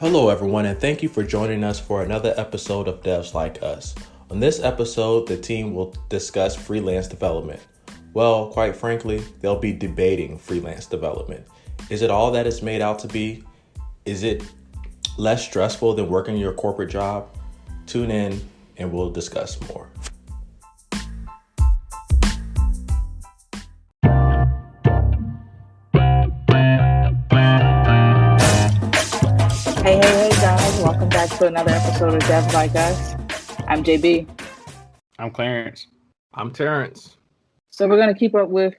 Hello, everyone, and thank you for joining us for another episode of Devs Like Us. On this episode, the team will discuss freelance development. Well, quite frankly, they'll be debating freelance development. Is it all that it's made out to be? Is it less stressful than working your corporate job? Tune in and we'll discuss more. Hey guys, welcome back to another episode of Devs Like Us. I'm JB. I'm Clarence. I'm Terrence. So we're going to keep up with,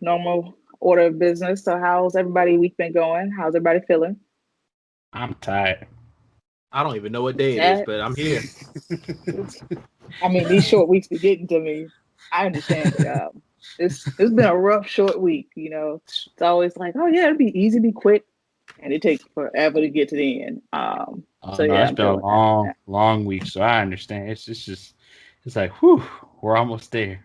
normal order of business. So how's everybody week been going? How's everybody feeling? I'm tired. I don't even know what day it is, but I'm here. I mean, these short weeks be getting to me. I understand. It's been a rough short week, It's always like, oh yeah, it'll be easy, be quick. And it takes forever to get to the end. It's been a long week, so I understand. It's like, whew, we're almost there.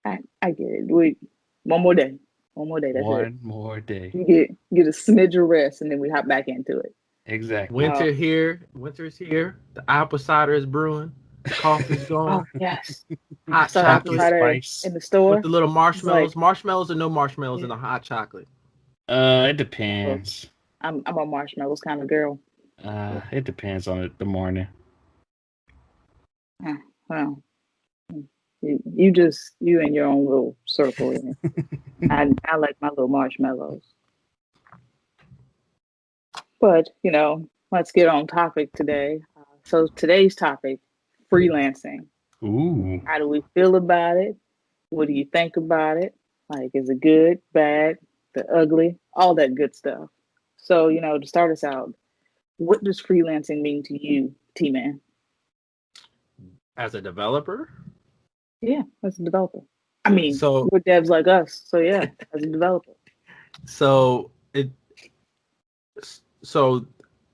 I get it. One more day. That's One more day. You get a smidge of rest, and then we hop back into it. Exactly. Winter's here. The apple cider is brewing. The coffee's going. Oh yes. Hot chocolate spice in the store with the little marshmallows. Marshmallows or no marshmallows in the hot chocolate? It depends. I'm a marshmallows kind of girl. It depends on the morning. Well, you in your own little circle. I like my little marshmallows. But let's get on topic today. So today's topic, freelancing. Ooh. How do we feel about it? What do you think about it? Like, is it good, bad? The ugly, all that good stuff. So, to start us out, what does freelancing mean to you, T-Man? As a developer? Yeah, as a developer. I mean, we're devs like us. So yeah, as a developer. So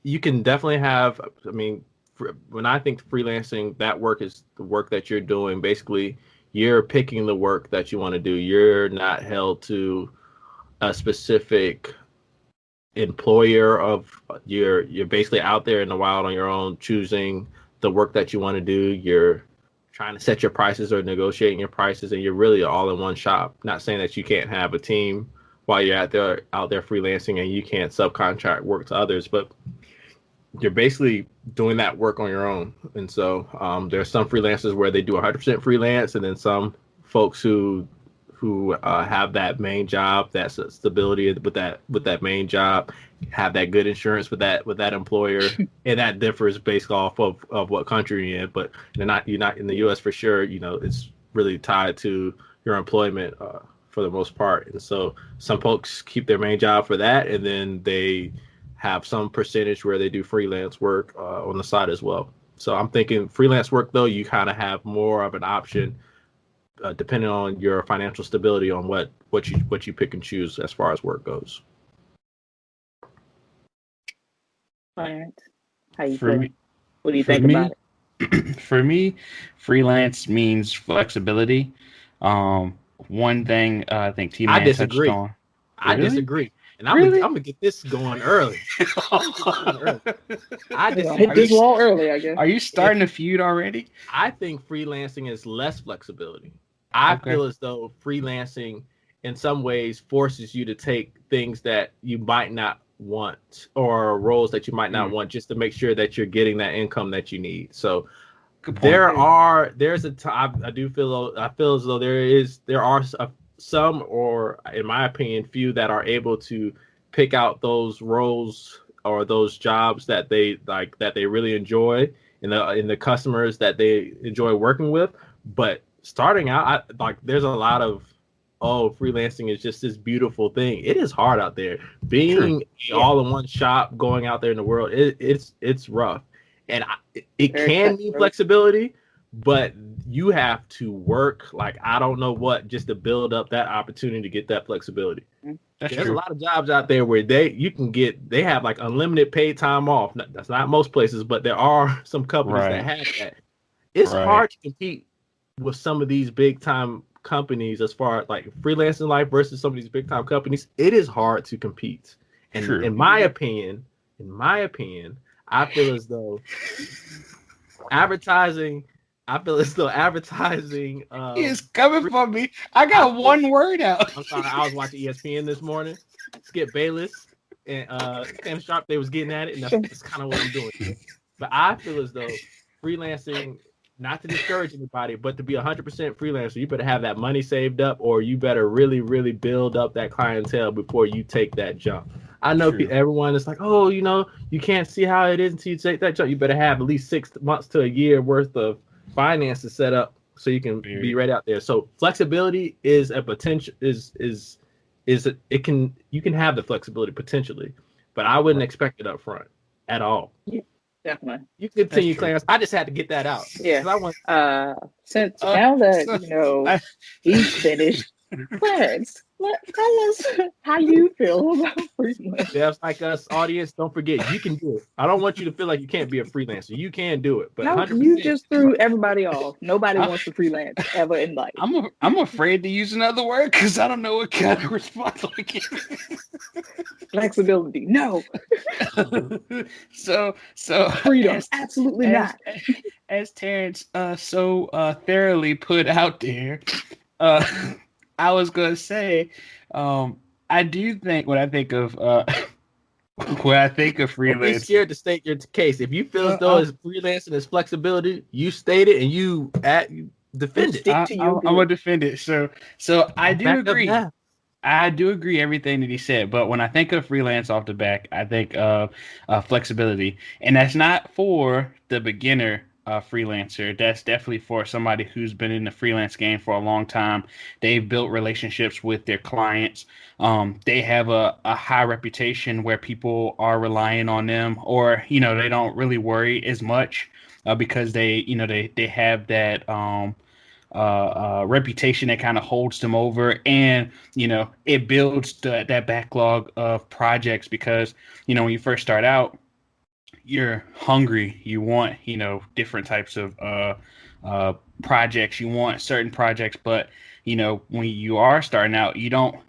you can definitely have, when I think freelancing, that work is the work that you're doing. Basically, you're picking the work that you want to do. You're not held to a specific employer you're basically out there in the wild on your own, choosing the work that you want to do. You're trying to set your prices or negotiating your prices, and you're really all in one shop. Not saying that you can't have a team while you're out there freelancing and you can't subcontract work to others, but you're basically doing that work on your own. And so there's some freelancers where they do 100% freelance, and then some folks who have that main job, that stability with that main job, have that good insurance with that employer, and that differs based off of what country you're in. But you're not in the U.S. for sure. It's really tied to your employment for the most part. And so some folks keep their main job for that, and then they have some percentage where they do freelance work on the side as well. So I'm thinking freelance work, though, you kind of have more of an option. Depending on your financial stability, on what you pick and choose as far as work goes. Clarence, how you feel? What do you think about it? For me, freelance means flexibility. One thing I think T-Man touched on. I disagree. And I'm gonna get this going early. I just hit this wall early, I guess. Are you starting a feud already? I think freelancing is less flexibility. I feel as though freelancing in some ways forces you to take things that you might not want, or roles that you might not want, just to make sure that you're getting that income that you need. So I feel as though there are some, or in my opinion, few that are able to pick out those roles or those jobs that they like, that they really enjoy, in the customers that they enjoy working with. But starting out, there's a lot of, freelancing is just this beautiful thing. It is hard out there. Being all in one shop, going out there in the world, it's rough. And it can mean flexibility, but you have to work like I don't know what, just to build up that opportunity to get that flexibility. There's a lot of jobs out there where they have like unlimited paid time off. That's not most places, but there are some companies that have that. It's hard to compete with some of these big time companies as far as like freelancing life versus some of these big time companies. It is hard to compete. And in my opinion, in my opinion, I feel as though advertising. He is coming for me. I got one word out. I'm sorry. I was watching ESPN this morning. Skip Bayless and Sam Sharp, they was getting at it, and that's kind of what I'm doing. But I feel as though freelancing, not to discourage anybody, but to be 100% freelancer, you better have that money saved up, or you better really, really build up that clientele before you take that jump. I know everyone is like, oh, you can't see how it is until you take that jump. You better have at least 6 months to a year worth of finances set up so you can be right out there. So flexibility is a potential. You can have the flexibility potentially, but I wouldn't expect it up front at all. Yeah, definitely. You continue, Clarence. I just had to get that out. Yeah. Since now that he's finished, Clarence, tell us how you feel about freelance. Devs like us, audience, don't forget, you can do it. I don't want you to feel like you can't be a freelancer. You can do it. But no, you just threw everybody off. Nobody wants to freelance ever in life. I'm afraid to use another word because I don't know what kind of response I give. Flexibility, no. So freedom, absolutely not. As Terrence so thoroughly put out there, I was gonna say, I do think when I think of freelance, be scared to state your case. If you feel as though it's freelancing is flexibility, you state it and you defend it. I'm gonna defend it. So I do agree. I do agree everything that he said, but when I think of freelance off the back, I think of flexibility, and that's not for the beginner freelancer. That's definitely for somebody who's been in the freelance game for a long time. They've built relationships with their clients. They have a high reputation where people are relying on them, or they don't really worry as much because they have that reputation that kind of holds them over, and it builds that backlog of projects because when you first start out, you're hungry, you want different types of projects, you want certain projects, but when you are starting out,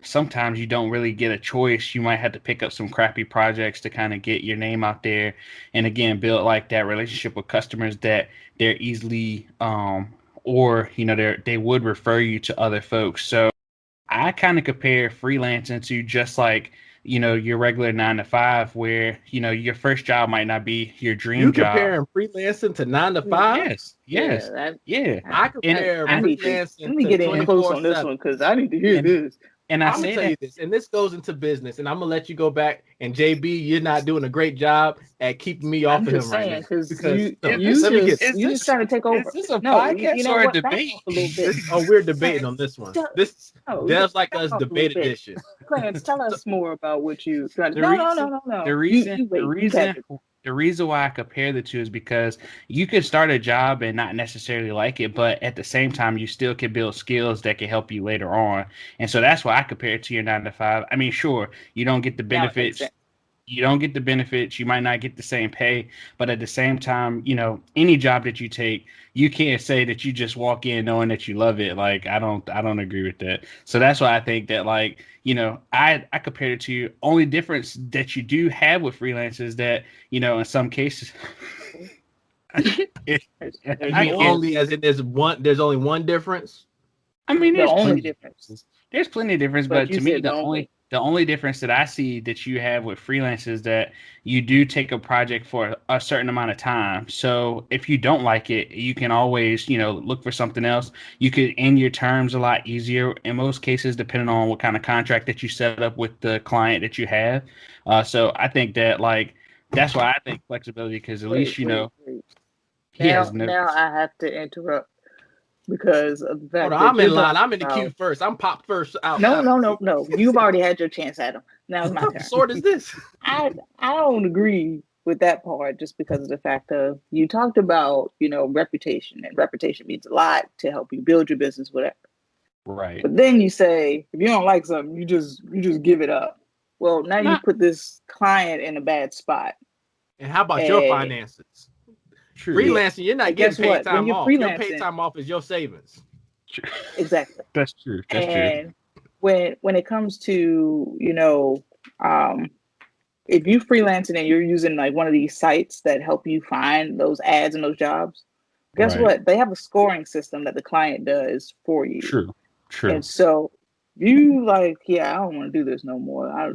sometimes you don't really get a choice. You might have to pick up some crappy projects to kind of get your name out there, and again build like that relationship with customers that they're easily or they would refer you to other folks. So I kind of compare freelancing to just like your regular 9-to-5, where your first job might not be your dream job. You comparing freelancing to 9-to-5? Yes. I compare freelancing. Let me get in close on this one because I need to hear this. And I'm gonna tell you this, and this goes into business, and I'm gonna let you go back. And JB, you're not doing a great job at keeping me off of him right now. Because you just trying to take over. Is this a podcast or a debate? We're debating on this one. This Devs Like Us debate edition. Clarence, tell us more about what you trying to. No. The reason why I compare the two is because you could start a job and not necessarily like it, but at the same time, you still can build skills that can help you later on. And so that's why I compare it to your 9-to-5. I mean, sure, you don't get the benefits. You might not get the same pay, but at the same time, any job that you take, you can't say that you just walk in knowing that you love it. Like, I don't agree with that. So that's why I think that, like, I compared it to you. Only difference that you do have with freelance is that, in some cases, there's only one difference. I mean, there's plenty of differences. There's plenty of difference, but to me, the only difference that I see that you have with freelance is that you do take a project for a certain amount of time. So if you don't like it, you can always, look for something else. You could end your terms a lot easier in most cases, depending on what kind of contract that you set up with the client that you have. So I think that, like, that's why I think flexibility, because at least, Now I have to interrupt. Because of the fact that I'm in line. I'm in the queue first. I'm popped first out. No. You've already had your chance, Adam. Now it's my turn. What sort is this? I don't agree with that part just because of the fact of you talked about, reputation, and reputation means a lot to help you build your business, whatever. Right. But then you say, if you don't like something, you just give it up. Well, now you put this client in a bad spot. And how about your finances? True. Freelancing, you're not getting paid time off. Your paid time off is your savings. Exactly. That's true. When it comes to if you freelancing and you're using like one of these sites that help you find those ads and those jobs, guess Right. what? They have a scoring system that the client does for you. True. And so you like, yeah, I don't want to do this no more. I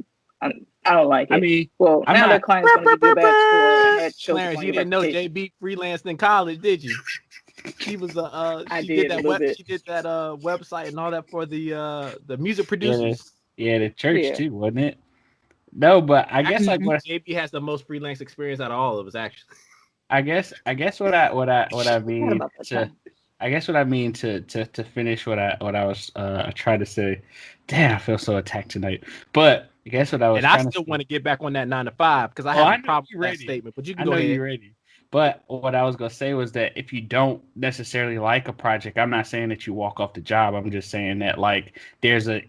don't like it. I mean, well, I'm now not- that client's going to give you a bad score, and that shows Clarence, on you your didn't know reputation. JB freelanced in college, did you? She was I she did did a that little bit. she did that website and all that for the music producers. Yeah, the church Yeah. too, wasn't it? No, but I guess like what JB has the most freelance experience out of all of us, actually. I guess what I mean about that to time. I guess what I mean to finish what I was trying to say. Damn, I feel so attacked tonight. But I guess what I was And I trying still to want to get back on that 9 to 5 because I Oh, I have a know problem you're with that ready. statement. But you I can go know ahead. you're ready. But what I was gonna say was that if you don't necessarily like a project, I'm not saying that you walk off the job. I'm just saying that like there's an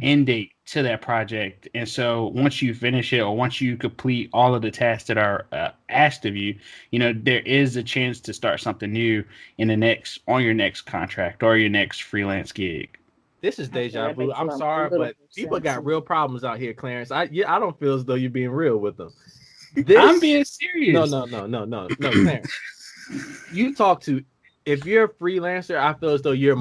end date to that project, and so once you finish it or once you complete all of the tasks that are asked of you, you know there is a chance to start something new on your next contract or your next freelance gig. This is deja that vu. makes I'm a sorry, little but more people sense. got real problems out here, Clarence. I don't feel as though you're being real with them. I'm being serious. No, Clarence. You talk to if you're a freelancer, I feel as though you're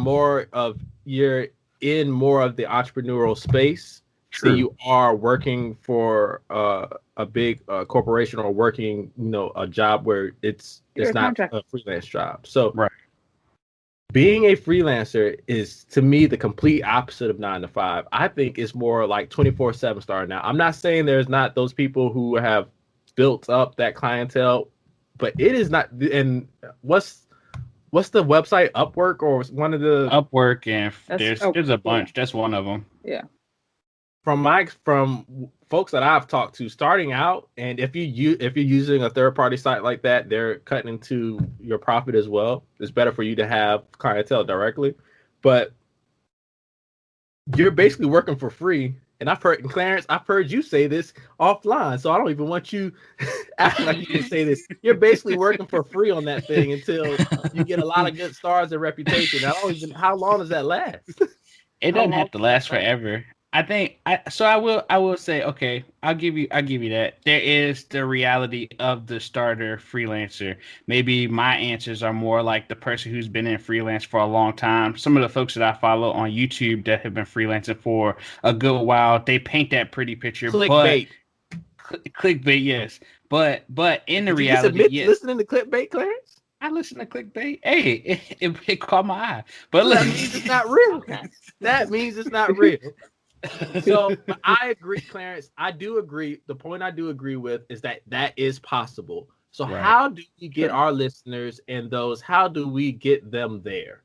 in more of the entrepreneurial space. True. So you are working for a big corporation or working, a job where it's You're a not contractor. a freelance job. So Right. being a freelancer is to me the complete opposite of 9 to 5. I think it's more like 24/7 starting out. I'm not saying there's not those people who have built up that clientele, but it is not. And what's the website? Upwork or one of the Upwork and That's- there's a yeah. bunch. That's one of them. Yeah. from folks that I've talked to starting out, and if you're using a third party site like that, they're cutting into your profit as well. It's better for you to have clientele directly, but you're basically working for free. And Clarence, I've heard you say this offline, so I don't even want you acting like you can say this. You're basically working for free on that thing until you get a lot of good stars and reputation. How long does that last? It doesn't have to last forever. I think I will say, okay, I'll give you that. There is the reality of the starter freelancer. Maybe my answers are more like the person who's been in freelance for a long time. Some of the folks that I follow on YouTube that have been freelancing for a good while, they paint that pretty picture. Clickbait. Clickbait, yes. But in the Did reality, you just yes. listening to clickbait, Clarence? I listen to clickbait. Hey, it caught my eye. But so that means it's not real. That means it's not real. So I agree, Clarence. I do agree. The point I do agree with is that is possible. So Right. How do we get our listeners and those? How do we get them there?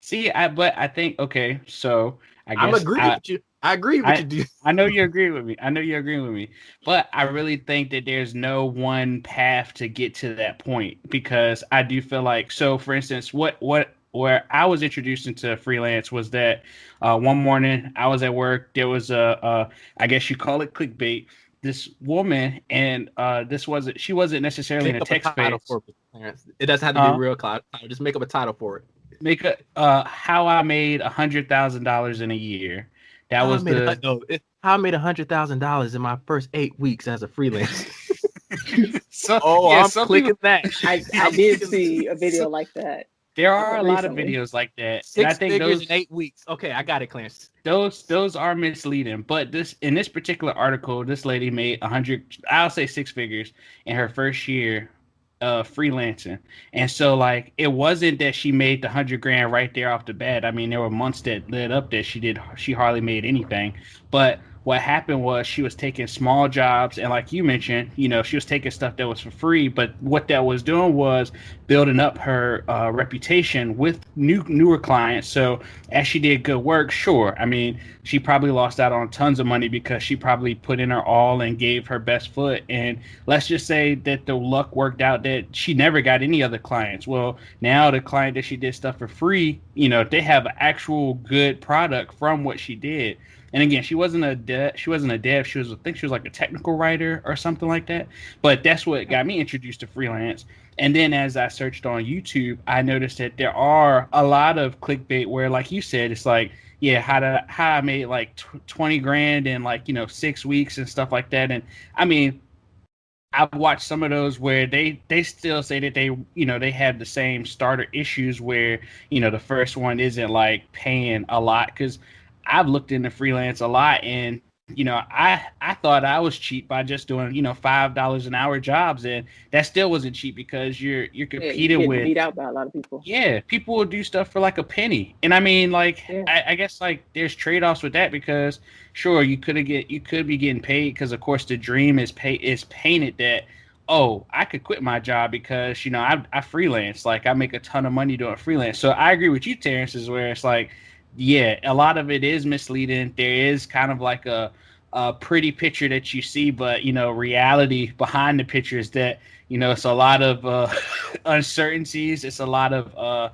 See, but I think okay. So I guess I'm agreeing with you. I agree with you. I know you agree with me. But I really think that there's no one path to get to that point because I do feel like so. For instance, where I was introduced into freelance was that one morning I was at work. There was I guess you call it clickbait. This woman, and she wasn't necessarily in a text space. It doesn't have to be real cloud. Just make up a title for it. Make a how I made $100,000 in a year. That was how I made $100,000 in my first 8 weeks as a freelancer. I'm clicking that. I did see a video like that. There are a lot of videos like that. 6 figures in 8 weeks. Okay, I got it, Clarence. Those are misleading. But in this particular article, this lady made 6 figures in her first year freelancing. And so like it wasn't that she made the $100,000 right there off the bat. I mean, there were months that led up that she hardly made anything. But what happened was she was taking small jobs, and like you mentioned, she was taking stuff that was for free, but what that was doing was building up her reputation with newer clients. So as she did good work, sure, I mean, she probably lost out on tons of money because she probably put in her all and gave her best foot. And let's just say that the luck worked out that she never got any other clients. Well, now the client that she did stuff for free, they have an actual good product from what she did. And again, she wasn't a dev. She was like a technical writer or something like that. But that's what got me introduced to freelance. And then as I searched on YouTube, I noticed that there are a lot of clickbait where, like you said, it's like how I made like 20 grand in like 6 weeks and stuff like that. And I mean, I've watched some of those where they still say that they have the same starter issues where the first one isn't like paying a lot, because I've looked into freelance a lot, and I thought I was cheap by just doing $5 an hour jobs, and that still wasn't cheap because you're competing you're with beat out by a lot of people. yeah, people will do stuff for like a penny. And I mean, like, Yeah. I guess like there's trade-offs with that, because sure, you could be getting paid, because of course the dream is painted that, oh, I could quit my job because I freelance, like I make a ton of money doing freelance. So I agree with you, Terrence, is where it's like, yeah, a lot of it is misleading. There is kind of like a pretty picture that you see, but reality behind the picture is that it's a lot of uncertainties. It's a lot of I'm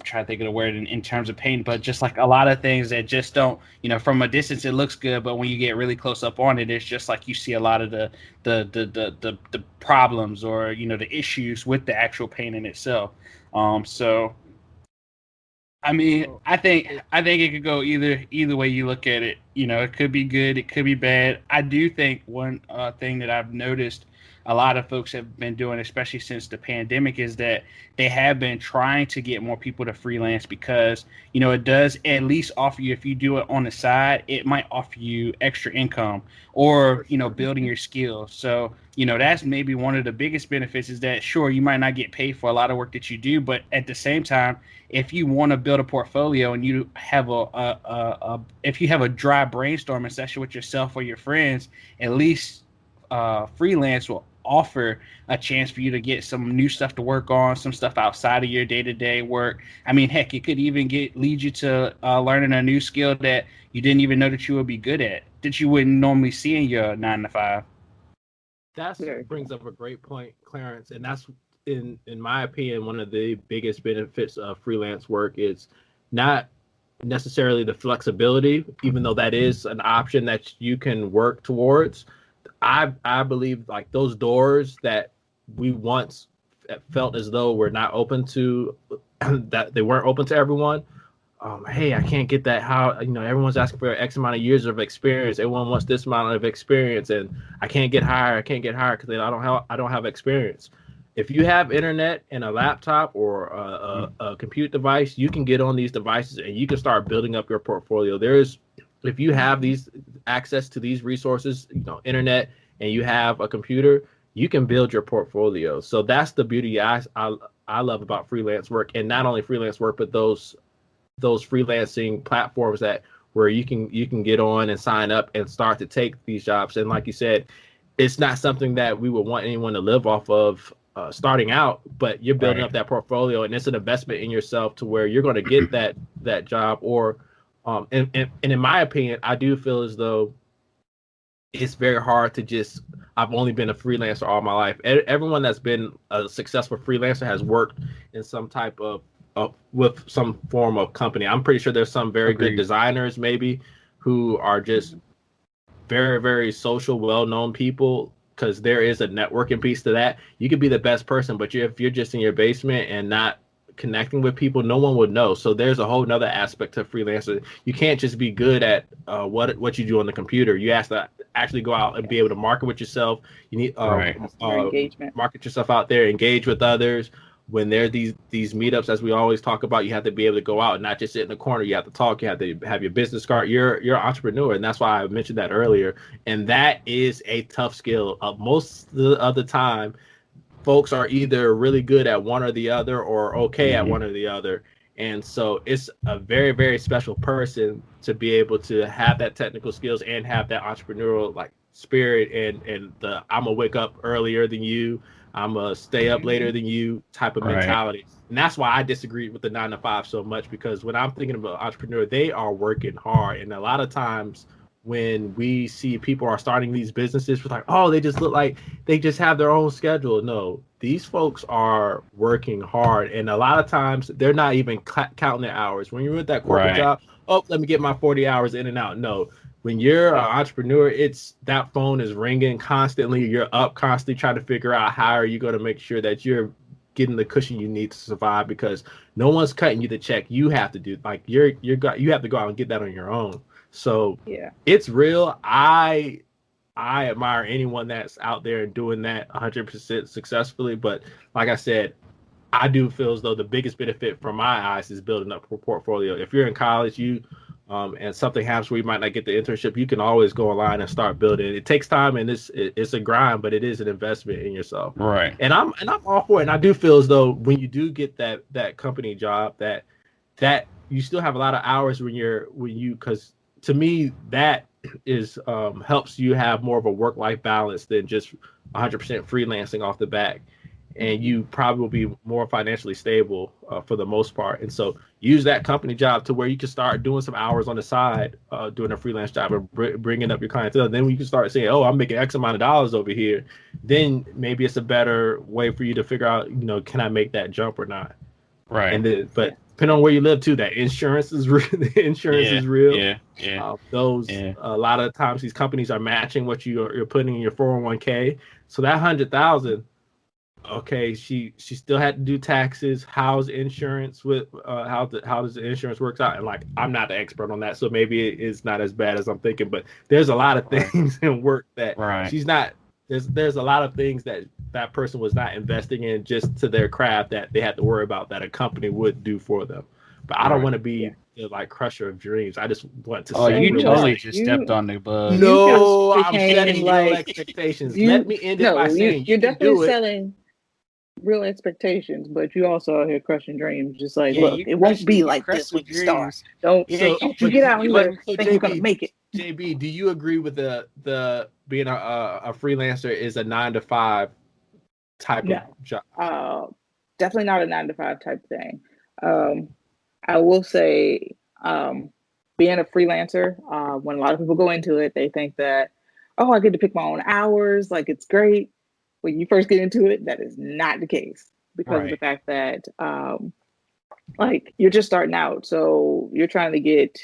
trying to think of the word in terms of pain, but just like a lot of things that just don't, from a distance it looks good, but when you get really close up on it, it's just like you see a lot of the problems, or the issues with the actual pain in itself. So I mean, I think it could go either way you look at it. It could be good, it could be bad. I do think one thing that I've noticed a lot of folks have been doing, especially since the pandemic, is that they have been trying to get more people to freelance, because it does at least offer you, if you do it on the side, it might offer you extra income, or building your skills. So that's maybe one of the biggest benefits, is that sure, you might not get paid for a lot of work that you do, but at the same time, if you want to build a portfolio and you have if you have a dry brainstorming session with yourself or your friends, at least freelance will offer a chance for you to get some new stuff to work on, some stuff outside of your day-to-day work. I mean, heck, it could even lead you to learning a new skill that you didn't even know that you would be good at, that you wouldn't normally see in your 9 to 5. That brings up a great point, Clarence, and that's in my opinion one of the biggest benefits of freelance work is not necessarily the flexibility, even though that is an option that you can work towards. I believe like those doors that we once felt as though were not open to that they weren't open to everyone. Hey, I can't get that. How everyone's asking for X amount of years of experience. Everyone wants this amount of experience, and I can't get hired. I can't get hired because I don't have experience. If you have internet and a laptop or a compute device, you can get on these devices and you can start building up your portfolio. If you have these access to these resources, internet, and you have a computer, you can build your portfolio. So that's the beauty I love about freelance work, and not only freelance work, but those freelancing platforms where you can get on and sign up and start to take these jobs. And like you said, it's not something that we would want anyone to live off of starting out, but you're building up that portfolio, and it's an investment in yourself to where you're going to get that job. Or and in my opinion, I do feel as though it's very hard to just, I've only been a freelancer all my life. Everyone that's been a successful freelancer has worked in some type of with some form of company. I'm pretty sure there's some very good designers maybe who are just very, very social, well-known people, because there is a networking piece to that. You could be the best person, but if you're just in your basement and not connecting with people, no one would know. So there's a whole nother aspect to freelancer. You can't just be good at what you do on the computer. You have to actually go out and be able to market with yourself. You need engagement. Market yourself out there, engage with others. When there are these meetups, as we always talk about, you have to be able to go out and not just sit in the corner. You have to talk. You have to have your business card. You're an entrepreneur, and that's why I mentioned that earlier. And that is a tough skill. Most of the time, folks are either really good at one or the other, or okay at one or the other. And so it's a very, very special person to be able to have that technical skills and have that entrepreneurial like spirit and the I'm gonna wake up earlier than you, I'm gonna stay up later than you type of mentality. And that's why I disagree with the 9 to 5 so much, because when I'm thinking about entrepreneur, they are working hard. And a lot of times when we see people are starting these businesses, we're like, oh, they just look like they just have their own schedule. No, these folks are working hard. And a lot of times they're not even counting their hours. When you're with that corporate job, oh, let me get my 40 hours in and out. No, when you're an entrepreneur, it's that phone is ringing constantly. You're up constantly trying to figure out how are you going to make sure that you're getting the cushion you need to survive, because no one's cutting you the check. You have to do, like, you have to go out and get that on your own. So Yeah. it's real. I admire anyone that's out there and doing that 100% successfully. But like I said, I do feel as though the biggest benefit from my eyes is building up a portfolio. If you're in college, and something happens where you might not get the internship, you can always go online and start building. It takes time, and it's a grind, but it is an investment in yourself. Right. And I'm all for it. And I do feel as though when you do get that company job, that you still have a lot of hours because to me that is helps you have more of a work-life balance than just 100% freelancing off the back. And you probably will be more financially stable for the most part. And so use that company job to where you can start doing some hours on the side, doing a freelance job and bringing up your clientele. Then you can start saying, oh, I'm making X amount of dollars over here. Then maybe it's a better way for you to figure out, can I make that jump or not? Right. And then, but depending on where you live too, that insurance is real. Is real. Yeah. A lot of times these companies are matching what you're putting in your 401k. So that 100,000. Okay, she still had to do taxes. How's insurance with how does the insurance works out? And like, I'm not the expert on that, so maybe it's not as bad as I'm thinking. But there's a lot of things in work that she's not. There's a lot of things that person was not investing in just to their craft that they had to worry about that a company would do for them. But I don't want to be the like crusher of dreams. I just want to. Oh, you totally just stepped on the bug. No, I'm setting real expectations. Let me end it by saying you're you can definitely do it. selling real expectations, but you also out here crushing dreams. Just like, look, it won't be like this when you start. Don't you get out here think you're gonna make it. JB, do you agree with the being a freelancer is a 9 to 5 type of job? Definitely not a 9 to 5 type thing. I will say, being a freelancer, when a lot of people go into it, they think that, oh, I get to pick my own hours, like it's great. When you first get into it, that is not the case because of the fact that, like, you're just starting out. So you're trying to get,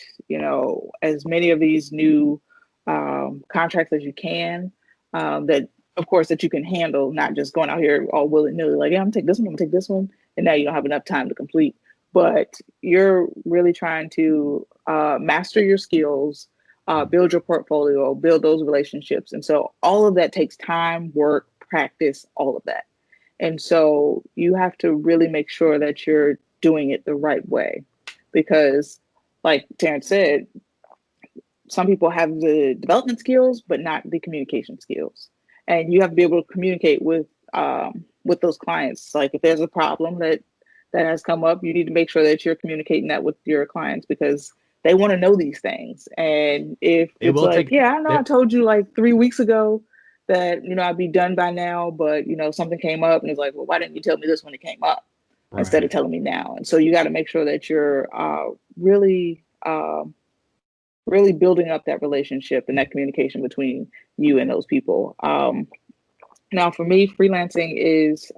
as many of these new contracts as you can, that, of course, that you can handle, not just going out here all willy-nilly, like, yeah, I'm gonna take this one, I'm gonna take this one. And now you don't have enough time to complete. But you're really trying to master your skills, build your portfolio, build those relationships. And so all of that takes time, work, practice, all of that. And so you have to really make sure that you're doing it the right way, because like Terrence said, some people have the development skills, but not the communication skills. And you have to be able to communicate with those clients. Like if there's a problem that has come up, you need to make sure that you're communicating that with your clients, because they want to know these things. And if it's like, I know I told you like 3 weeks ago that, I'd be done by now, but, something came up and it's like, well, why didn't you tell me this when it came up instead of telling me now? And so you got to make sure that you're really building up that relationship and that communication between you and those people. Now, for me, freelancing is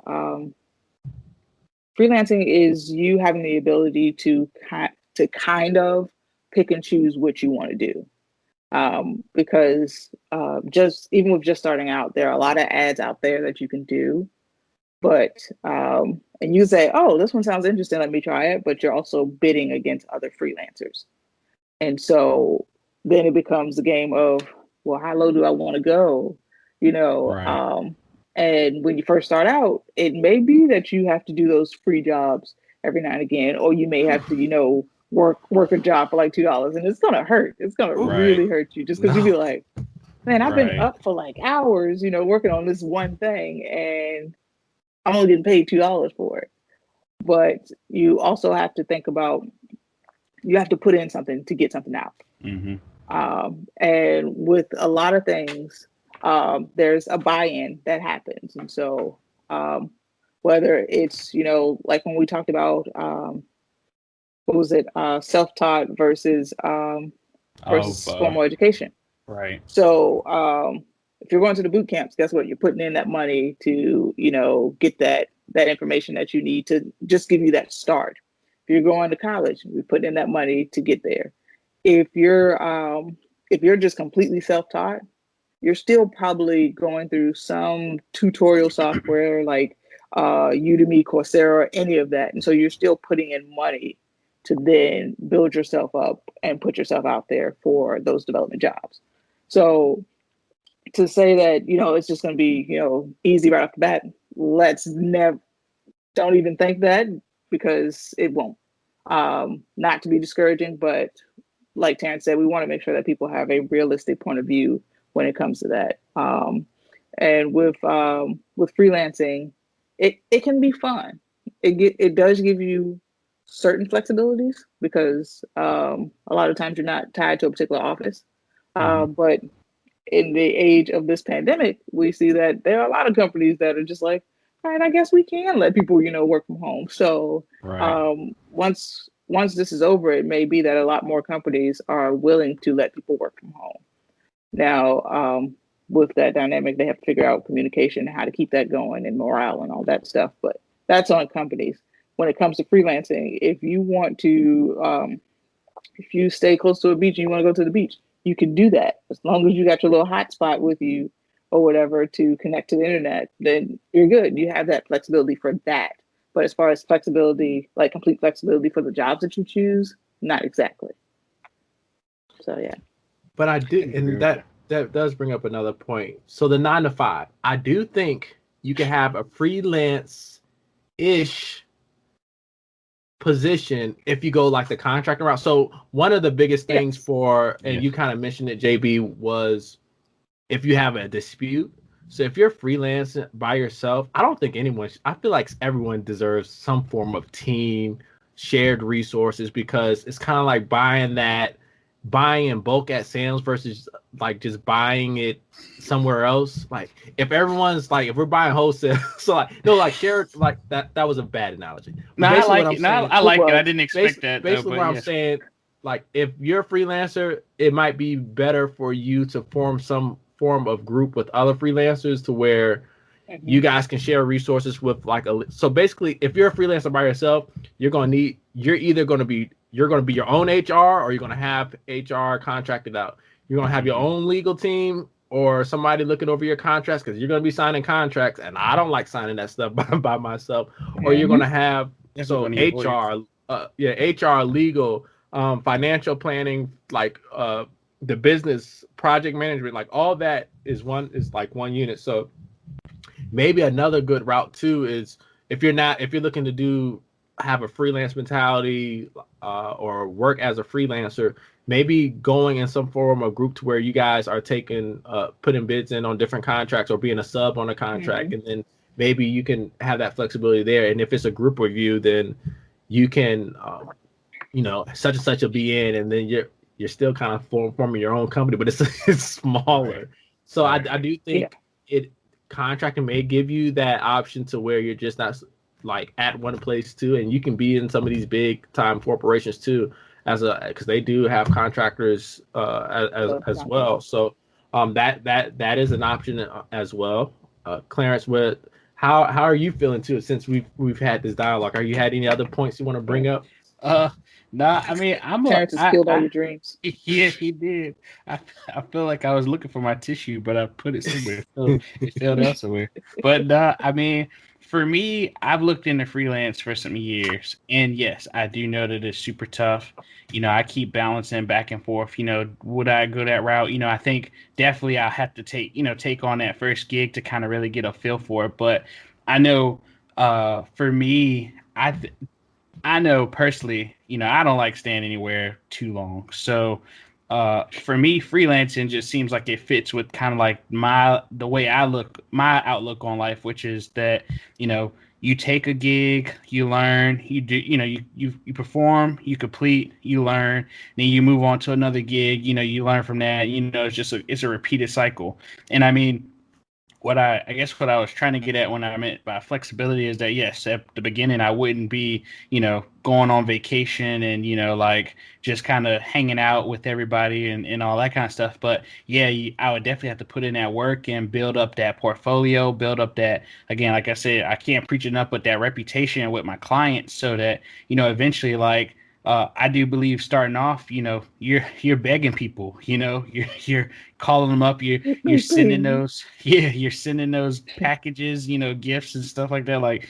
you having the ability to kind of pick and choose what you want to do. Because just starting out, there are a lot of ads out there that you can do, but and you say, oh, this one sounds interesting, let me try it, but you're also bidding against other freelancers. And so then it becomes a game of, well, how low do I want to go? And when you first start out, it may be that you have to do those free jobs every now and again, or you may have to, work a job for like $2, and it's gonna hurt. It's gonna really hurt you, just because you be like, man, I've been up for like hours, working on this one thing, and I'm only getting paid $2 for it. But you also have to think about, you have to put in something to get something out. Mm-hmm. And with a lot of things, there's a buy-in that happens. And so whether it's, like when we talked about, what was it? Self-taught versus formal education. Right. So if you're going to the boot camps, guess what? You're putting in that money to, get that information that you need to just give you that start. If you're going to college, you're putting in that money to get there. If you're just completely self-taught, you're still probably going through some tutorial software like Udemy, Coursera, any of that. And so you're still putting in money to then build yourself up and put yourself out there for those development jobs. So to say that, it's just going to be, easy right off the bat, don't even think that, because it won't. Not to be discouraging, but like Terrence said, we want to make sure that people have a realistic point of view when it comes to that. And with freelancing, it can be fun. It does give you certain flexibilities, because a lot of times you're not tied to a particular office. But in the age of this pandemic, we see that there are a lot of companies that are just like, all right, I guess we can let people, work from home. So once this is over, it may be that a lot more companies are willing to let people work from home. Now, with that dynamic, they have to figure out communication and how to keep that going and morale and all that stuff. But that's on companies. When it comes to freelancing, if you want to, if you stay close to a beach and you want to go to the beach, you can do that. As long as you got your little hotspot with you or whatever to connect to the internet, then you're good. You have that flexibility for that. But as far as flexibility, like complete flexibility for the jobs that you choose, not exactly. So, yeah. But I do, and that does bring up another point. So the 9 to 5, I do think you can have a freelance-ish position if you go like the contracting route. So one of the biggest things you kind of mentioned it, JB, was if you have a dispute. So if you're freelancing by yourself, I feel like everyone deserves some form of team shared resources, because it's kind of like buying in bulk at Sam's versus like just buying it somewhere else. Like if we're buying wholesale, so share, like that was a bad analogy. No, I like it. I like it. I didn't expect that. Basically, what I'm saying, like if you're a freelancer, it might be better for you to form some form of group with other freelancers to where you guys can share resources with so basically if you're a freelancer by yourself, you're either going to be your own HR, or you're going to have HR contracted out. You're going to have your own legal team or somebody looking over your contracts, because you're going to be signing contracts, and I don't like signing that stuff by myself. Or you're going to have HR, HR, legal, financial planning, like the business project management, like all that is one unit. So maybe another good route too is if you're looking to have a freelance mentality or work as a freelancer, maybe going in some form of group to where you guys are putting bids in on different contracts or being a sub on a contract, and then maybe you can have that flexibility there. And if it's a group review, then you can such and such will be in, and then you're still kind of forming your own company, but it's smaller. Right. So I do think contracting may give you that option to where you're just not like at one place too, and you can be in some of these big time corporations too, because they do have contractors as well. So that is an option as well. Clarence, how are you feeling too since we've had this dialogue? Are you had any other points you want to bring up? Nah, I mean, Terrence has killed all your dreams. Yeah, he did. I feel like I was looking for my tissue, but I put it somewhere. So it fell elsewhere. But I mean, for me, I've looked into freelance for some years, and yes, I do know that it's super tough. I keep balancing back and forth. Would I go that route? I think definitely I'll have to take on that first gig to kind of really get a feel for it. But I know, for me, I know personally, I don't like staying anywhere too long. So for me, freelancing just seems like it fits with kind of like my outlook on life, which is that, you take a gig, you learn, you do, you perform, you complete, you learn, then you move on to another gig, you learn from that, it's a repeated cycle. And I mean, what I was trying to get at when I meant by flexibility is that, yes, at the beginning, I wouldn't be, going on vacation and, like just kind of hanging out with everybody and all that kind of stuff. But yeah, I would definitely have to put in that work and build up that portfolio, build up that, again, like I said, I can't preach enough, but that reputation with my clients so that, eventually, like, I do believe starting off, you're begging people, you're calling them up, you're sending those, you're sending those packages, gifts and stuff like that. Like,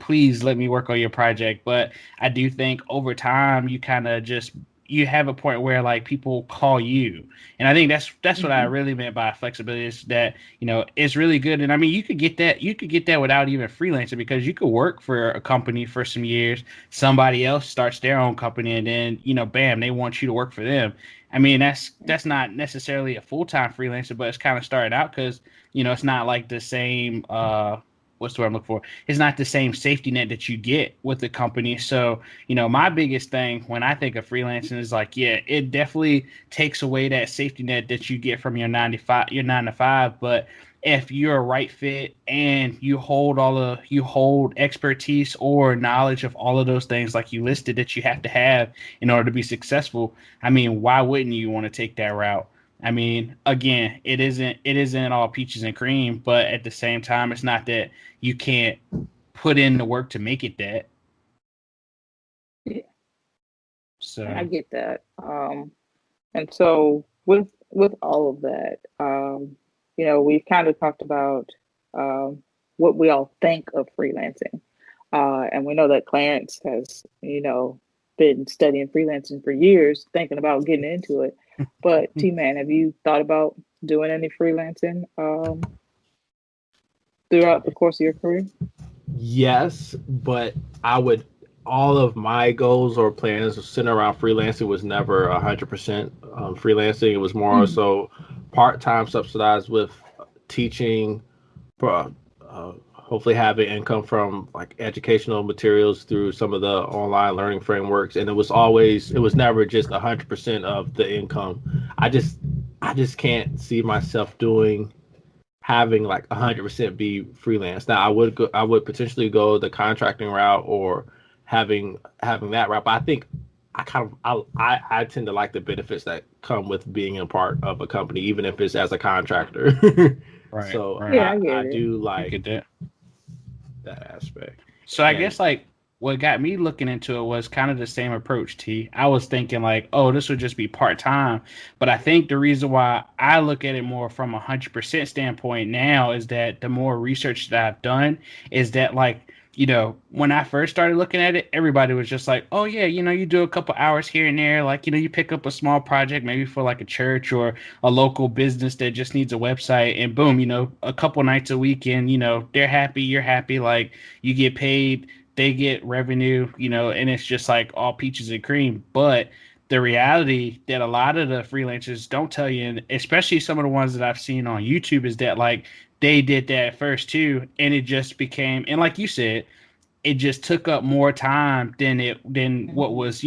please let me work on your project. But I do think over time, you kind of just you have a point where like people call you, and I think that's what I really meant by flexibility is that it's really good. And I mean, you could get that without even freelancing, because you could work for a company for some years, somebody else starts their own company, and then bam, they want you to work for them. I mean, that's not necessarily a full-time freelancer, but it's kind of started out because it's not like the same what's the word I'm looking for? It's not the same safety net that you get with the company. So, my biggest thing when I think of freelancing is like, yeah, it definitely takes away that safety net that you get from your 9 to 5. But if you're a right fit and you hold expertise or knowledge of all of those things like you listed that you have to have in order to be successful, I mean, why wouldn't you want to take that route? I mean, again, it isn't all peaches and cream, but at the same time, it's not that you can't put in the work to make it that. Yeah. So I get that. And so with all of that, we've kind of talked about what we all think of freelancing. And we know that Clarence has, been studying freelancing for years, thinking about getting into it. But T-Man, have you thought about doing any freelancing throughout the course of your career? Yes, but all of my goals or plans centered around freelancing was never 100% freelancing. It was more so part-time subsidized with teaching, hopefully having income from like educational materials through some of the online learning frameworks. And it was never just 100% of the income. I just can't see myself having like 100% be freelance. Now I would potentially go the contracting route or having that route. But I think I tend to like the benefits that come with being a part of a company, even if it's as a contractor. right. So right. Yeah, I do like that aspect. So I guess like what got me looking into it was kind of the same approach, T. I was thinking like, oh, this would just be part-time. But I think the reason why I look at it more from 100% standpoint now is that the more research that I've done is that like, when I first started looking at it, everybody was just like, oh yeah, you do a couple hours here and there. Like, you pick up a small project, maybe for like a church or a local business that just needs a website, and boom, a couple nights a week, and they're happy, you're happy, like you get paid, they get revenue, and it's just like all peaches and cream. But the reality that a lot of the freelancers don't tell you, and especially some of the ones that I've seen on YouTube, is that like they did that at first too, and it just became, and like you said, it just took up more time than what was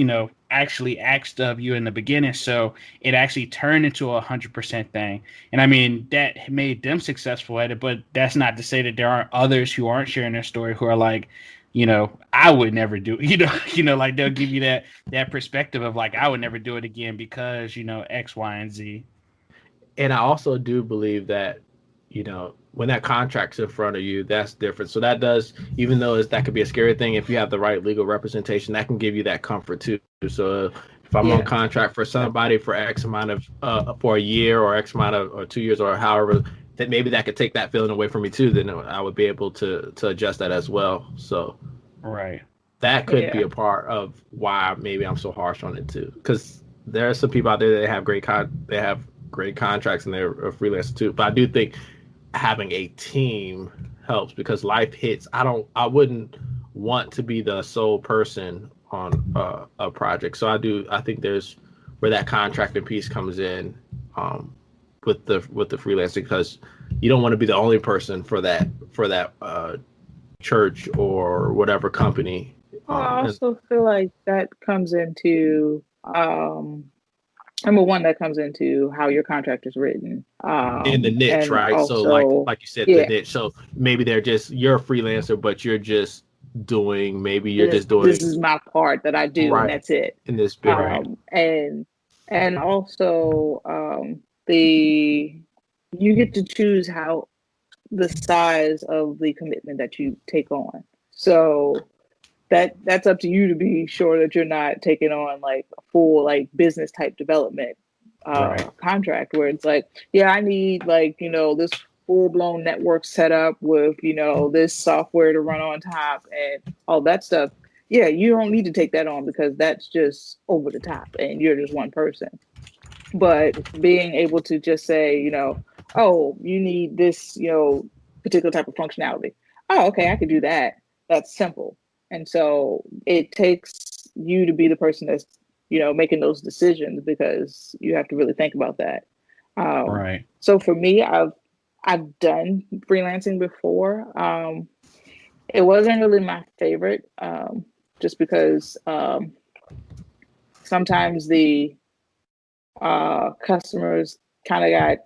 actually asked of you in the beginning. So it actually turned into 100% thing. And I mean, that made them successful at it, but that's not to say that there aren't others who aren't sharing their story who are like, I would never do it. Like they'll give you that perspective of like, I would never do it again because X, Y, and Z. And I also do believe that, when that contract's in front of you, that's different. So that does, even though that could be a scary thing, if you have the right legal representation, that can give you that comfort too. So if I'm on contract for somebody for X amount of, for a year or X amount of, or 2 years or however, that maybe that could take that feeling away from me too, then I would be able to adjust that as well. So right. That could be a part of why maybe I'm so harsh on it too. Because there are some people out there that have great contracts and they're a freelancer too. But I do think having a team helps because life hits. I wouldn't want to be the sole person on a project. So I think there's where that contracting piece comes in with the freelancing, because you don't want to be the only person for that church or whatever company. I also feel like that comes into number one, that comes into how your contract is written. In the niche, right? Also, so like you said, the niche. So maybe you're a freelancer, but you're just doing, this is my part that I do, and that's it. In this big, and also you get to choose the size of the commitment that you take on. So that's up to you to be sure that you're not taking on like a full like business type development Right. contract where it's like, yeah, I need like, this full blown network set up with, this software to run on top and all that stuff. Yeah, you don't need to take that on because that's just over the top and you're just one person. But being able to just say, oh, you need this, particular type of functionality. Oh, okay, I could do that. That's simple. And so it takes you to be the person that's, making those decisions because you have to really think about that. Right. So for me, I've done freelancing before. It wasn't really my favorite, just because sometimes the customers kind of got,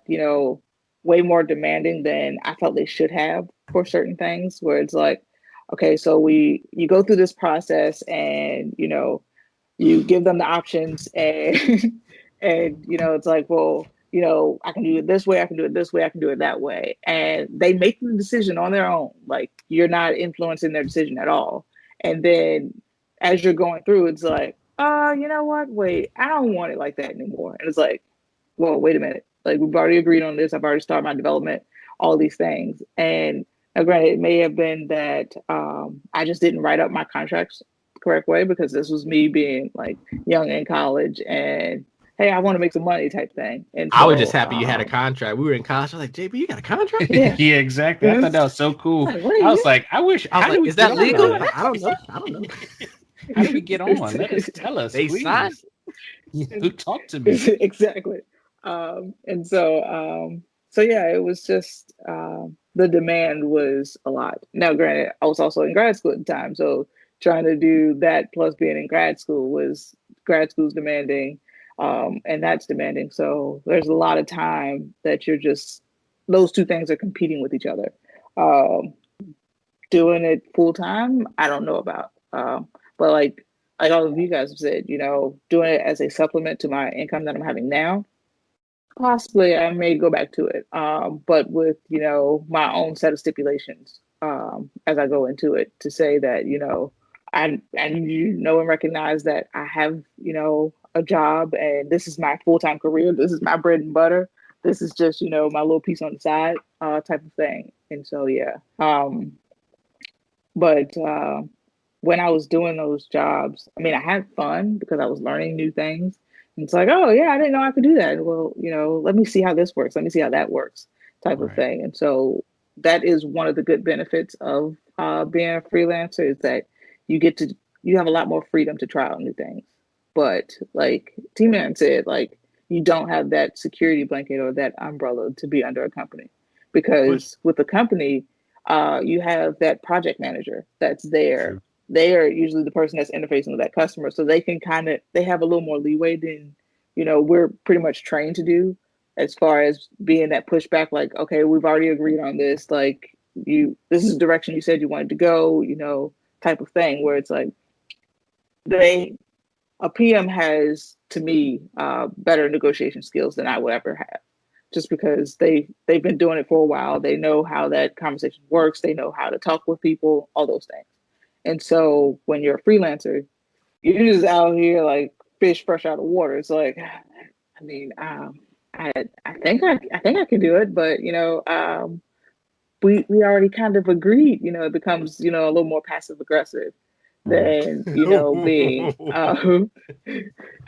way more demanding than I felt they should have for certain things. Where it's like, okay, so you go through this process, and you give them the options, and and it's like, well, I can do it this way, I can do it this way, I can do it that way, and they make the decision on their own. Like you're not influencing their decision at all. And then as you're going through, it's like, you know what? Wait, I don't want it like that anymore. And it's like, well, wait a minute. Like we've already agreed on this. I've already started my development, all these things. And now, granted, it may have been that I just didn't write up my contracts the correct way because this was me being like young in college and hey, I want to make some money type thing. And so, I was just happy you had a contract. We were in college. I was like, JB, you got a contract? Yeah, exactly. I thought that was so cool. Like, I was like, I wish. I was how like, do we is that get legal? on? I don't know. I don't know. How do we get on? Let us tell us. They please. signed. Who talked to me? Exactly. And so yeah, it was just the demand was a lot. Now, granted, I was also in grad school at the time, so trying to do that plus being in grad school's demanding, and that's demanding. So there's a lot of time that you're just those two things are competing with each other. Doing it full time, I don't know about, but like all of you guys have said, doing it as a supplement to my income that I'm having now. Possibly, I may go back to it, but with my own set of stipulations as I go into it to say that I and recognize that I have a job and this is my full time career. This is my bread and butter. This is just my little piece on the side type of thing. And so yeah, but when I was doing those jobs, I mean, I had fun because I was learning new things. And it's like, oh yeah, I didn't know I could do that. Well, let me see how this works. Let me see how that works, type of thing. And so that is one of the good benefits of being a freelancer is that you have a lot more freedom to try out new things. But like T-Man said, like you don't have that security blanket or that umbrella to be under a company, because with a company, you have that project manager that's there. True. They are usually the person that's interfacing with that customer, so they can they have a little more leeway than we're pretty much trained to do, as far as being that pushback. Like, okay, we've already agreed on this. Like, this is the direction you said you wanted to go. Type of thing where it's like a PM has, to me, better negotiation skills than I would ever have, just because they've been doing it for a while. They know how that conversation works. They know how to talk with people, all those things. And so when you're a freelancer, you're just out here like fish fresh out of water. It's like, I mean, I think I can do it, but we already kind of agreed. It becomes a little more passive aggressive than being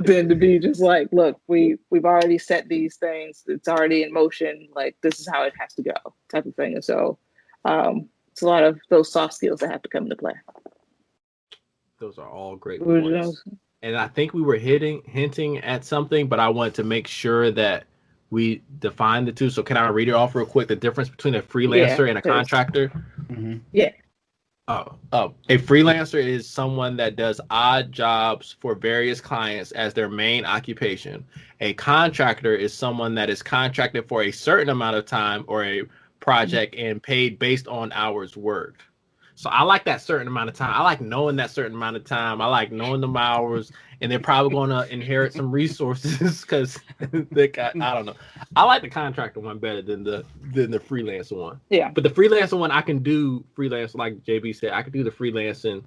than to be just like, look, we've already set these things. It's already in motion. Like, this is how it has to go, type of thing. And so it's a lot of those soft skills that have to come into play. Those are all great points. And I think we were hinting at something, but I wanted to make sure that we define the two. So can I read it off real quick? The difference between a freelancer and a contractor? Mm-hmm. Yeah. A freelancer is someone that does odd jobs for various clients as their main occupation. A contractor is someone that is contracted for a certain amount of time or a project and paid based on hours worked. So I like that certain amount of time. I like knowing that certain amount of time. I like knowing the hours, and they're probably going to inherit some resources because they got, I don't know. I like the contractor one better than the freelancer one. Yeah. But the freelancer one, I can do freelance, like JB said. I can do the freelancing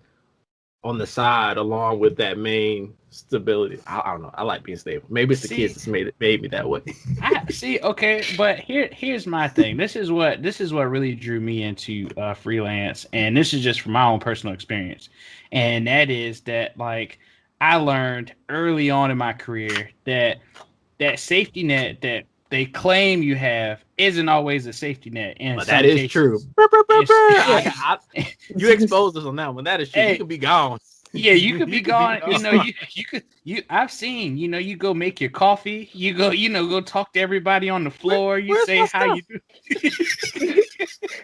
on the side along with that main stability. I don't know. I like being stable. Maybe it's the kids that's made me that way. I see. Okay, but here's my thing. This is what really drew me into freelance, and this is just from my own personal experience, and that is that like I learned early on in my career that safety net that they claim you have isn't always a safety net. In But some that is cases, true. You exposed us on that one. That is true. Hey, you can be gone. yeah, you could be gone. You know, you could you. I've seen. You know, you go make your coffee. You go. You know, go talk to everybody on the floor. You say how you do.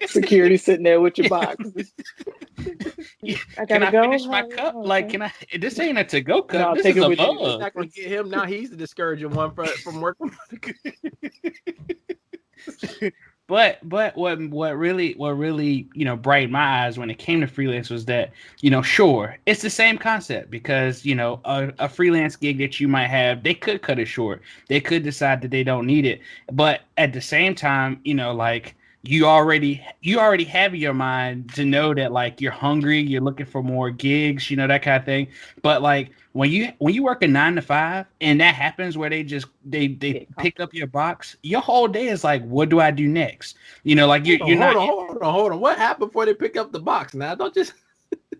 Security sitting there with your box. Can I finish my cup? Like, can I? This ain't a to-go cup. No, this take is it a with you. mug. It's not going to get him. Now he's the discouraging one from working. But what really brightened my eyes when it came to freelance was that sure, it's the same concept because a freelance gig that you might have, they could cut it short, they could decide that they don't need it, but at the same time like you already have in your mind to know that like you're hungry, you're looking for more gigs, that kind of thing. But like when you work a 9 to 5 and that happens where they pick up your box, your whole day is like, what do I do next? Like hold on. What happened before they pick up the box? Now don't just.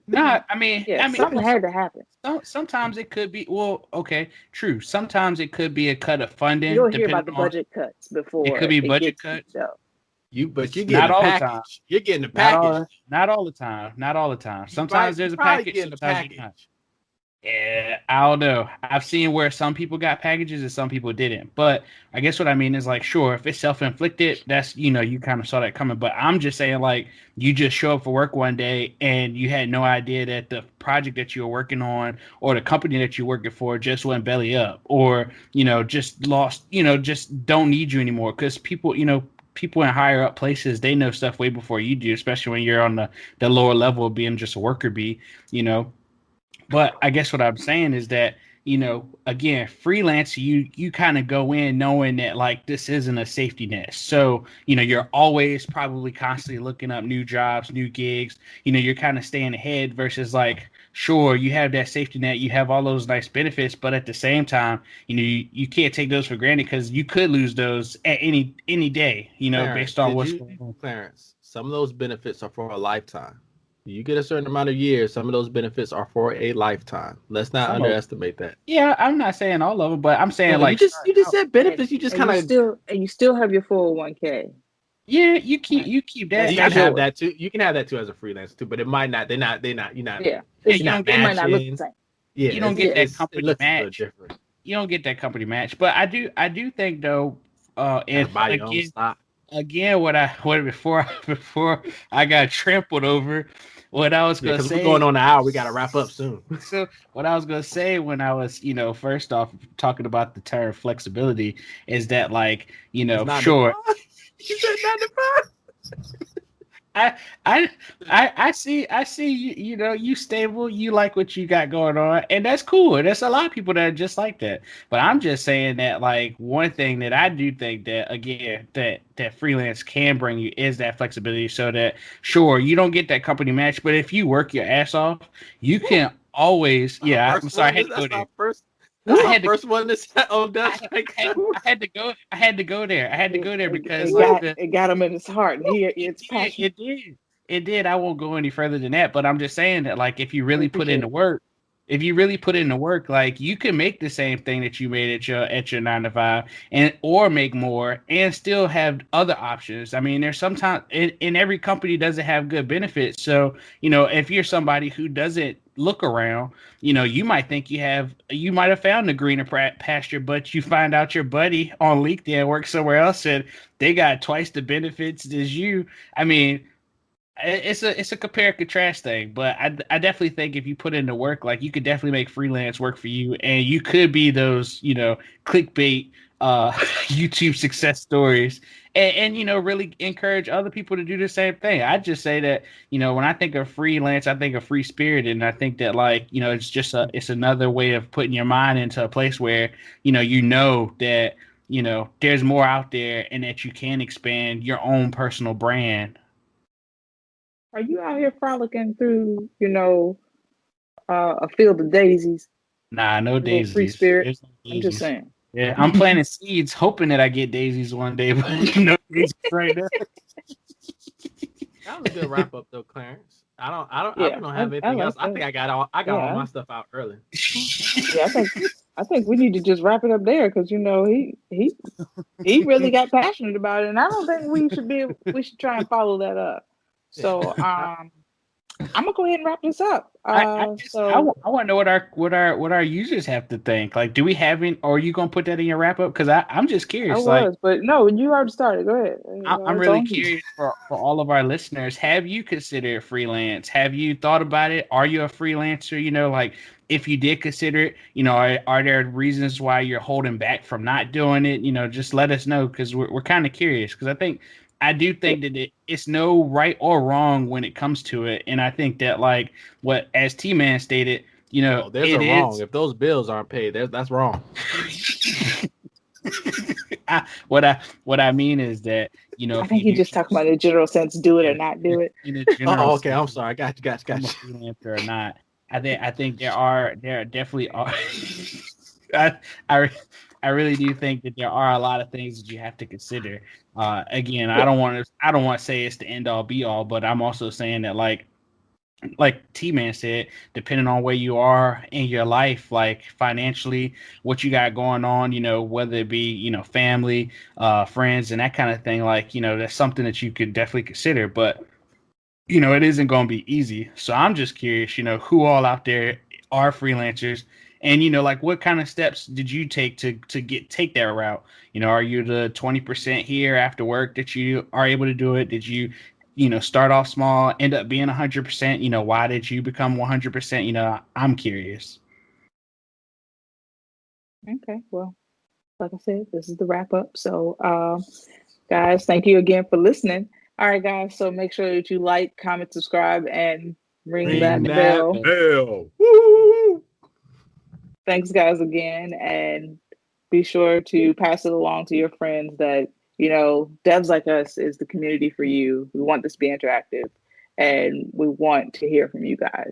No, I mean, something had to happen. Sometimes it could be okay, true. Sometimes it could be a cut of funding. You'll hear about the budget cuts before. It could be budget cuts. But you're getting a package. You're getting a package. Not all the time. Sometimes there's a package. Sometimes you're not. Yeah, I don't know. I've seen where some people got packages and some people didn't. But I guess what I mean is like, sure, if it's self-inflicted, that's, you kind of saw that coming. But I'm just saying, like, you just show up for work one day and you had no idea that the project that you were working on or the company that you're working for just went belly up, or, just lost, just don't need you anymore because people in higher up places, they know stuff way before you do, especially when you're on the lower level of being just a worker bee, But I guess what I'm saying is that, again, freelance, you kind of go in knowing that like this isn't a safety net. So, you're always probably constantly looking up new jobs, new gigs, you're kind of staying ahead versus like, sure, you have that safety net, you have all those nice benefits, but at the same time, you can't take those for granted because you could lose those at any day, Clarence, based on what's going on. Clarence, some of those benefits are for a lifetime. You get a certain amount of years, some of those benefits are for a lifetime. Let's not underestimate that. Yeah, I'm not saying all of them, but I'm saying like you just said benefits. You just kind of you still have your 401k. Yeah, you keep that. You can have that too. You can have that too as a freelancer too, but it might not. They're not. You're not. Yeah, you don't get, might not look the same. Yeah, you don't get that company match. You don't get that company match, but I do think though. And buy your own stock. Again, before I got trampled over. What I was going to say, we're going on an hour. We got to wrap up soon. So what I was going to say when I was, first off talking about the term flexibility is that like, sure. You said 9 to 5. I see you stable, you like what you got going on, and that's cool. There's a lot of people that are just like that. But I'm just saying that like one thing that I do think that again that freelance can bring you is that flexibility, so that sure you don't get that company match, but if you work your ass off, you can always I'm sorry, I had to go there. That's the first one to say, I had to go there because it got him in his heart. It's passion. It did. I won't go any further than that, but I'm just saying that like if you really put in the work, like you can make the same thing that you made at your 9 to 5 or make more and still have other options. I mean, there's sometimes in every company doesn't have good benefits. So, if you're somebody who doesn't look around, you might think you might have found a greener pasture, but you find out your buddy on LinkedIn works somewhere else and they got twice the benefits as you. I mean, it's a compare and contrast thing, but I definitely think if you put in the work, like you could definitely make freelance work for you, and you could be those clickbait YouTube success stories, and really encourage other people to do the same thing. I just say that when I think of freelance, I think of free spirit, and I think that like it's just it's another way of putting your mind into a place where that there's more out there, and that you can expand your own personal brand. Are you out here frolicking through, a field of daisies, Nah, no a little free daisies. spirit. There's no I'm just daisies. saying. Yeah, I'm planting seeds, hoping that I get daisies one day, but no daisies right now. That was a good wrap up though, Clarence. I Yeah, don't have I anything else. like I that. think I got all Yeah, my stuff out early. yeah. I think we need to just wrap it up there because he really got passionate about it, and I don't think we should try and follow that up. So I'm gonna go ahead and wrap this up. I want to know what our users have to think. Like, do we have any? Or are you gonna put that in your wrap up? Because I'm just I curious. Like, was, but no, you already started. Go ahead. I'm It's really on you. curious for all of our listeners. Have you considered freelance? Have you thought about it? Are you a freelancer? You know, like if you did consider it, you know, are there reasons why you're holding back from not doing it? You know, just let us know because we're kind of curious. Because I do think that it's no right or wrong when it comes to it, and I think that like what as T-Man stated, you know, Oh, there's it a wrong. is. If those bills aren't paid, that's wrong. What I mean is that you know I if you think you do just talking about in a general sense, do it or yeah, not do it. in a general Oh, okay. sense, I'm sorry. I got you. I'm a freelancer or not. I think there definitely are. I, I I really do think that there are a lot of things that you have to consider. Again, Yeah. I don't want to say it's the end all be all, but I'm also saying that like T-Man said, depending on where you are in your life, like financially, what you got going on, you know, whether it be, you know, family, friends, and that kind of thing, like, you know, that's something that you could definitely consider. But, you know, it isn't going to be easy. So I'm just curious, you know, who all out there are freelancers and, you know, like what kind of steps did you take to take that route? You know, are you the 20% here after work that you are able to do it? Did you know, start off small, end up being 100%? You know, why did you become 100%? You know, I'm curious. Okay. Well, like I said, this is the wrap up. So, guys, thank you again for listening. All right, guys. So make sure that you like, comment, subscribe, and ring that bell. bell. Woo! Thanks, guys, again, and be sure to pass it along to your friends that devs like us is the community for you. We want this to be interactive, and we want to hear from you guys.